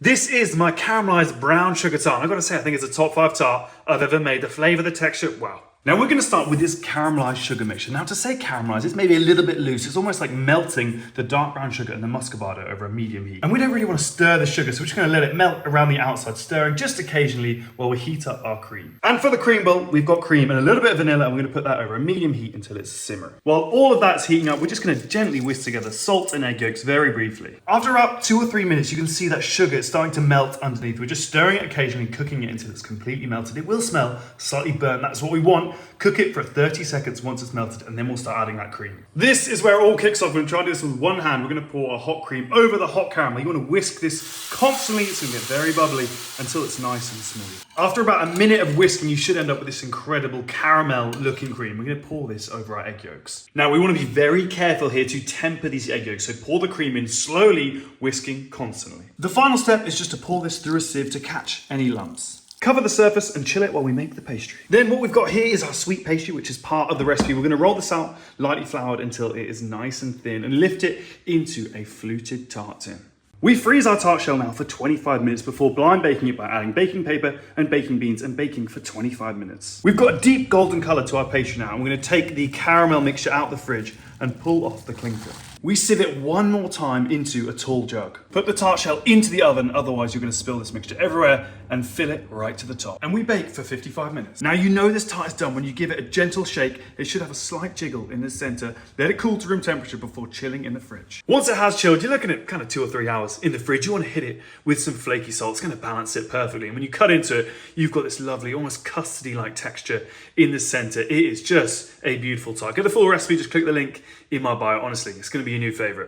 This is my caramelized brown sugar tart. I've got to say, I think it's a top 5 tart I've ever made. The flavor, the texture, wow. Now we're going to start with this caramelized sugar mixture. Now to say caramelized, it's maybe a little bit loose. It's almost like melting the dark brown sugar and the muscovado over a medium heat. And we don't really want to stir the sugar, so we're just going to let it melt around the outside, stirring just occasionally while we heat up our cream. And for the cream bowl, we've got cream and a little bit of vanilla, and we're going to put that over a medium heat until it's simmering. While all of that's heating up, we're just going to gently whisk together salt and egg yolks very briefly. After about 2 or 3 minutes, you can see that sugar is starting to melt underneath. We're just stirring it occasionally, cooking it until it's completely melted. It will smell slightly burnt. That's what we want. Cook it for 30 seconds once it's melted, and then we'll start adding that cream. This is where it all kicks off. We're going to try and do this with one hand. We're going to pour our hot cream over the hot caramel. You want to whisk this constantly. It's going to get very bubbly until it's nice and smooth. After about a minute of whisking, you should end up with this incredible caramel looking cream. We're going to pour this over our egg yolks. Now we want to be very careful here to temper these egg yolks. So pour the cream in slowly, whisking constantly. The final step is just to pour this through a sieve to catch any lumps. Cover the surface and chill it while we make the pastry. Then what we've got here is our sweet pastry, which is part of the recipe. We're going to roll this out lightly floured until it is nice and thin and lift it into a fluted tart tin. We freeze our tart shell now for 25 minutes before blind baking it by adding baking paper and baking beans and baking for 25 minutes. We've got a deep golden color to our pastry now, and we're going to take the caramel mixture out of the fridge and pull off the cling film. We sieve it one more time into a tall jug. Put the tart shell into the oven, otherwise you're going to spill this mixture everywhere, and fill it right to the top. And we bake for 55 minutes. Now you know this tart is done when you give it a gentle shake. It should have a slight jiggle in the center. Let it cool to room temperature before chilling in the fridge. Once it has chilled, you're looking at kind of 2 or 3 hours in the fridge. You want to hit it with some flaky salt. It's going to balance it perfectly. And when you cut into it, you've got this lovely, almost custardy-like texture in the center. It is just a beautiful tart. Get the full recipe, just click the link in my bio. Honestly, it's going to be your new favorite.